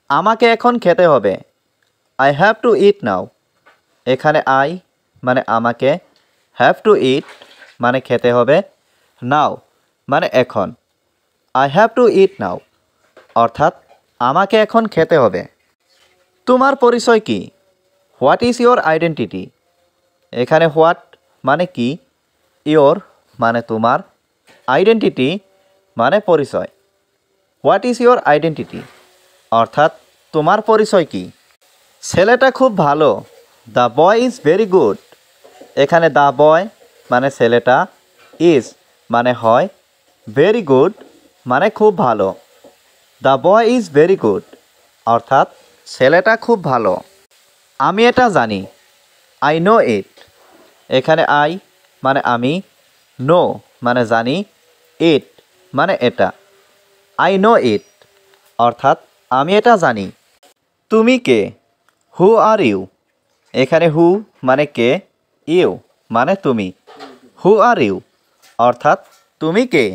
আমাকে এখন খেতে হবে। I have to eat now. এখানে I মানে আমাকে, have to eat মানে খেতে হবে, now মানে এখন। I have to eat now অর্থাৎ আমাকে এখন খেতে হবে। তোমার পরিচয় কি? What is your identity? এখানে হোয়াট মানে কি, ইয়োর মানে তোমার, আইডেন্টিটি মানে পরিচয়। হোয়াট ইজ ইয়োর আইডেন্টিটি অর্থাৎ তোমার পরিচয় কি? ছেলেটা খুব ভালো। The boy is very good. এখানে দ্য বয় মানে ছেলেটা, ইজ মানে হয়, ভেরি গুড মানে খুব ভালো। The boy is very good অর্থাৎ ছেলেটা খুব ভালো। আমি এটা জানি। আই নো ইট। এখানে আই মানে আমি, নো মানে জানি, ইট মানে এটা। আই নো ইট অর্থাৎ আমি এটা জানি। তুমি কে? হু আর ইউ? এখানে হু মানে কে, ইউ মানে তুমি। হু আর ইউ অর্থাৎ তুমি কে?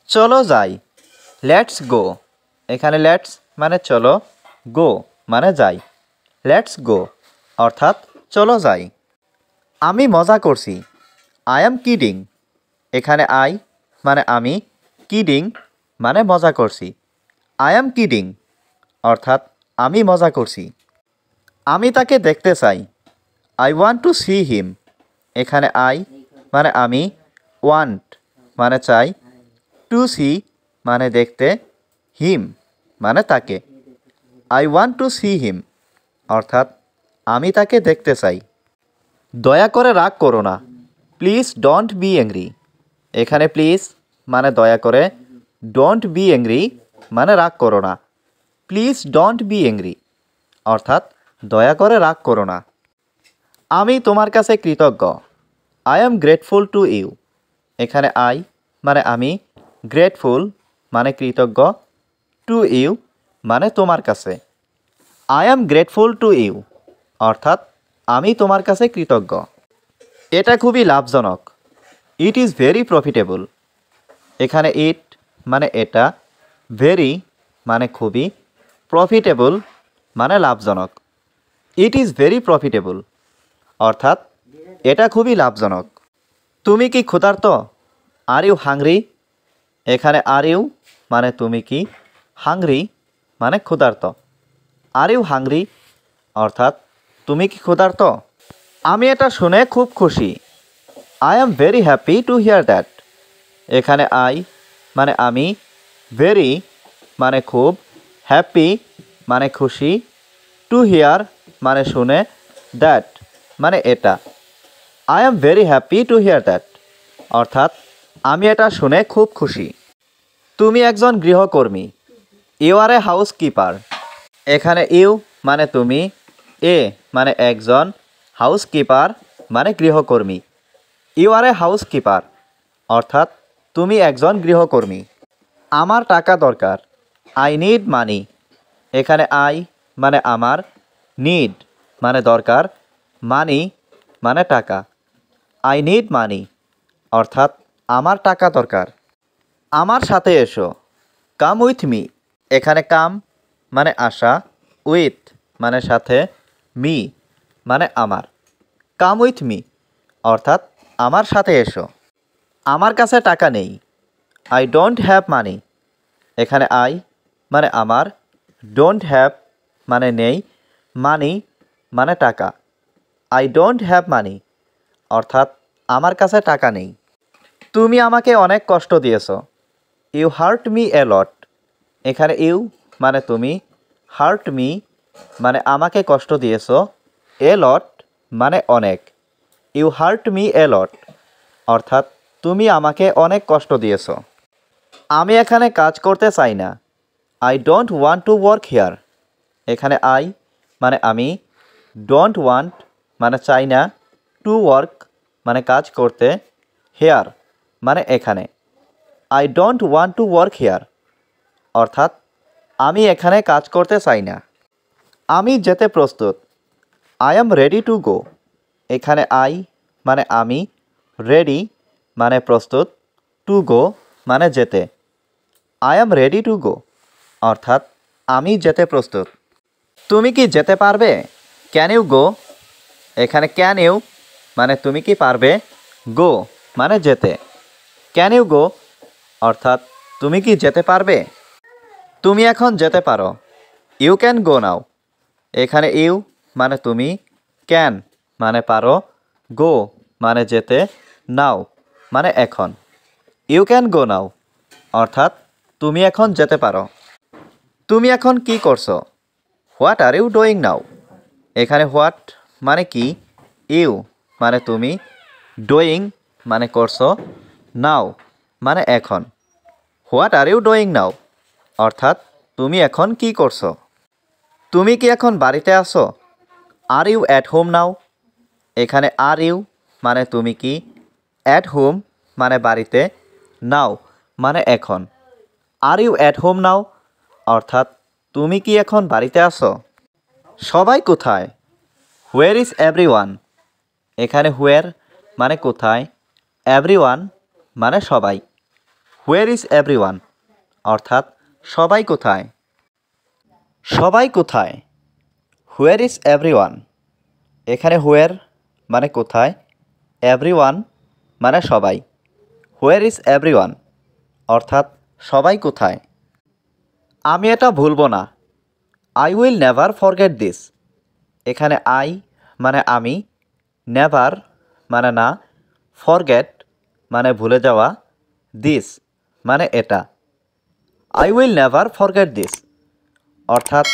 চলো যাই। Let's go. এখানে লেটস মানে চলো, গো মানে যাই। লেটস গো অর্থাৎ চলো যাই। আমি মজা করছি। I am kidding. এখানে আই মানে আমি, কিডিং মানে মজা করছি। আই অ্যাম কিডিং অর্থাৎ আমি মজা করছি। আমি তাকে দেখতে চাই। I want to see him. এখানে আই মানে আমি, ওয়ান্ট মানে চাই, টু সি মানে দেখতে, হিম মানে তাকে। I want to see him অর্থাৎ আমি তাকে দেখতে চাই। দয়া করে রাগ করো না। Please don't be angry. এখানে প্লিজ মানে দয়া করে, ডোন্ট বি অ্যাংরি মানে রাগ করো না। প্লিজ ডোন্ট বি অ্যাংরি অর্থাৎ দয়া করে রাগ করো না। আমি তোমার কাছে কৃতজ্ঞ। I am grateful to you. এখানে আই মানে আমি, গ্রেটফুল মানে কৃতজ্ঞ, টু ইউ মানে তোমার কাছে। I am grateful to you অর্থাৎ আমি তোমার কাছে কৃতজ্ঞ। এটা খুবই লাভজনক। It is very profitable. এখানে ইট মানে এটা, ভেরি মানে খুবই, প্রফিটেবল মানে লাভজনক। ইট ইজ ভেরি প্রফিটেবল অর্থাৎ এটা খুবই লাভজনক। তুমি কি ক্ষুধার্ত? Are you hungry? এখানে আর ইউ মানে তুমি কি, হাংরি মানে ক্ষুধার্ত। আর ইউ হাংরি অর্থাৎ তুমি কি ক্ষুধার্ত? আমি এটা শুনে খুব খুশি। I am very happy to hear that. এখানে আই মানে আমি, ভেরি মানে খুব, হ্যাপি মানে খুশি, টু হিয়ার মানে শুনে, দ্যাট মানে এটা। I am very happy to hear that অর্থাৎ আমি এটা শুনে খুব খুশি। তুমি একজন গৃহকর্মী। You are a housekeeper. এখানে ইউ মানে তুমি, এ মানে একজন, হাউস কিপার মানে গৃহকর্মী। You are a housekeeper অর্থাৎ তুমি একজন গৃহকর্মী। আমার টাকা দরকার। I need money. এখানে আই মানে আমার, নিড মানে দরকার, মানি মানে টাকা। আই নিড মানি অর্থাৎ আমার টাকা দরকার। আমার সাথে এসো। Come with me. এখানে কাম মানে আসা, উইথ মানে সাথে, মি মানে আমার। কাম উইথ মি অর্থাৎ আমার সাথে এসো। আমার কাছে টাকা নেই। I don't have money. এখানে আই মানে আমার, ডোন্ট হ্যাভ মানে নেই, মানি মানে টাকা। আই ডোন্ট হ্যাভ মানি অর্থাৎ আমার কাছে টাকা নেই। তুমি আমাকে অনেক কষ্ট দিয়েছো। ইউ হার্ট মি এ লট। এখানে ইউ মানে তুমি, হার্ট মি মানে আমাকে কষ্ট দিয়েছো, এ লট মানে অনেক। ইউ হার্ট মি এ লট অর্থাৎ তুমি আমাকে অনেক কষ্ট দিয়েছো। আমি এখানে কাজ করতে চাই না। I don't want to work here. এখানে আই মানে আমি, ডোন্ট ওয়ান্ট মানে চাই না, টু ওয়ার্ক মানে কাজ করতে, হেয়ার মানে এখানে। I don't want to work hair অর্থাৎ আমি এখানে কাজ করতে চাই না। আমি যেতে প্রস্তুত। আই অ্যাম রেডি টু গো। এখানে আই মানে আমি, রেডি মানে প্রস্তুত, টু গো মানে যেতে। I am ready to go অর্থাৎ আমি যেতে প্রস্তুত। তুমি কি যেতে পারবে? Can you go? এখানে ক্যান ইউ মানে তুমি কি পারবে, গো মানে যেতে। ক্যান ইউ গো অর্থাৎ তুমি কি যেতে পারবে? তুমি এখন যেতে পারো। ইউ ক্যান গো নাও। এখানে ইউ মানে তুমি, ক্যান মানে পারো, গো মানে যেতে, নাও মানে এখন। ইউ ক্যান গো নাও অর্থাৎ তুমি এখন যেতে পারো। তুমি এখন কি করছো? What are you doing now? এখানে হোয়াট মানে কি, ইউ মানে তুমি, ডুইং মানে করছো, নাও মানে এখন। What are you doing now অর্থাৎ তুমি এখন কি করছো? তুমি কি এখন বাড়িতে আছো? Are you at home now? এখানে আর ইউ মানে তুমি কি, অ্যাট হোম মানে বাড়িতে, নাও মানে এখন। Are you at home now অর্থাৎ তুমি কি এখন বাড়িতে আছো? সবাই কোথায়? Where is everyone? এখানে হোয়ার মানে কোথায়, এভরিওয়ান মানে সবাই। হোয়ার ইজ এভরিওয়ান অর্থাৎ সবাই কোথায়? সবাই কোথায়? Where is everyone? এখানে হোয়ার মানে কোথায়, এভরিওয়ান মানে সবাই। হোয়ার ইজ এভরিওয়ান অর্থাৎ সবাই কোথায়? আমি এটা ভুলবো না। I will never forget this. এখানে আই মানে আমি, নেভার মানে না, ফরগেট মানে ভুলে যাওয়া, দিস মানে এটা। I will never forget this অর্থাৎ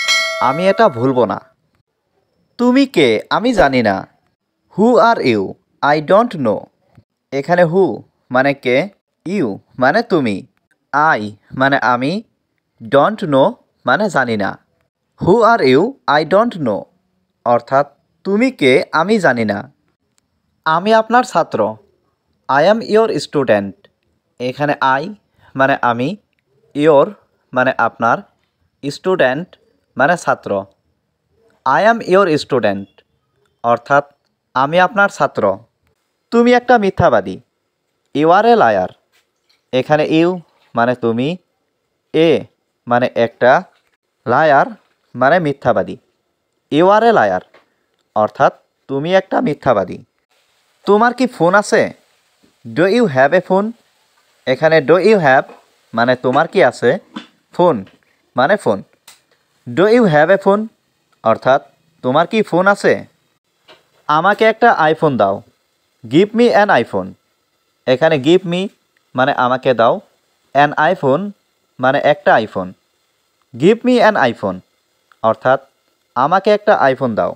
আমি এটা ভুলবো না। তুমি কে? আমি জানি না। Who are you? I don't know. এখানে হু মানে কে, ইউ মানে তুমি, আই মানে আমি, ডোন্ট নো মানে জানি না। Who are you? I don't know অর্থাৎ তুমি কে? আমি জানি না। আমি আপনার ছাত্র। I am your student. এখানে আই মানে আমি, ইয়োর মানে আপনার, স্টুডেন্ট মানে ছাত্র। আই অ্যাম ইয়োর স্টুডেন্ট অর্থাৎ আমি আপনার ছাত্র। তুমি একটা মিথ্যাবাদী। You are a liar. এখানে ইউ মানে তুমি, এ মানে একটা, লায়ার মানে মিথ্যাবাদী। ইউ আর এ লায়ার অর্থাৎ তুমি একটা মিথ্যাবাদী। তোমার কি ফোন আছে? Do you have a phone? এখানে ডু ইউ হ্যাভ মানে তোমার কি আছে, ফোন মানে phone. Do you have a phone অর্থাৎ তোমার কি ফোন আছে? আমাকে একটা আইফোন দাও। Give me an iPhone. এখানে গিভ মি মানে আমাকে দাও, অ্যান আইফোন মানে একটা iPhone. Give me an iPhone অর্থাৎ আমাকে একটা আইফোন দাও।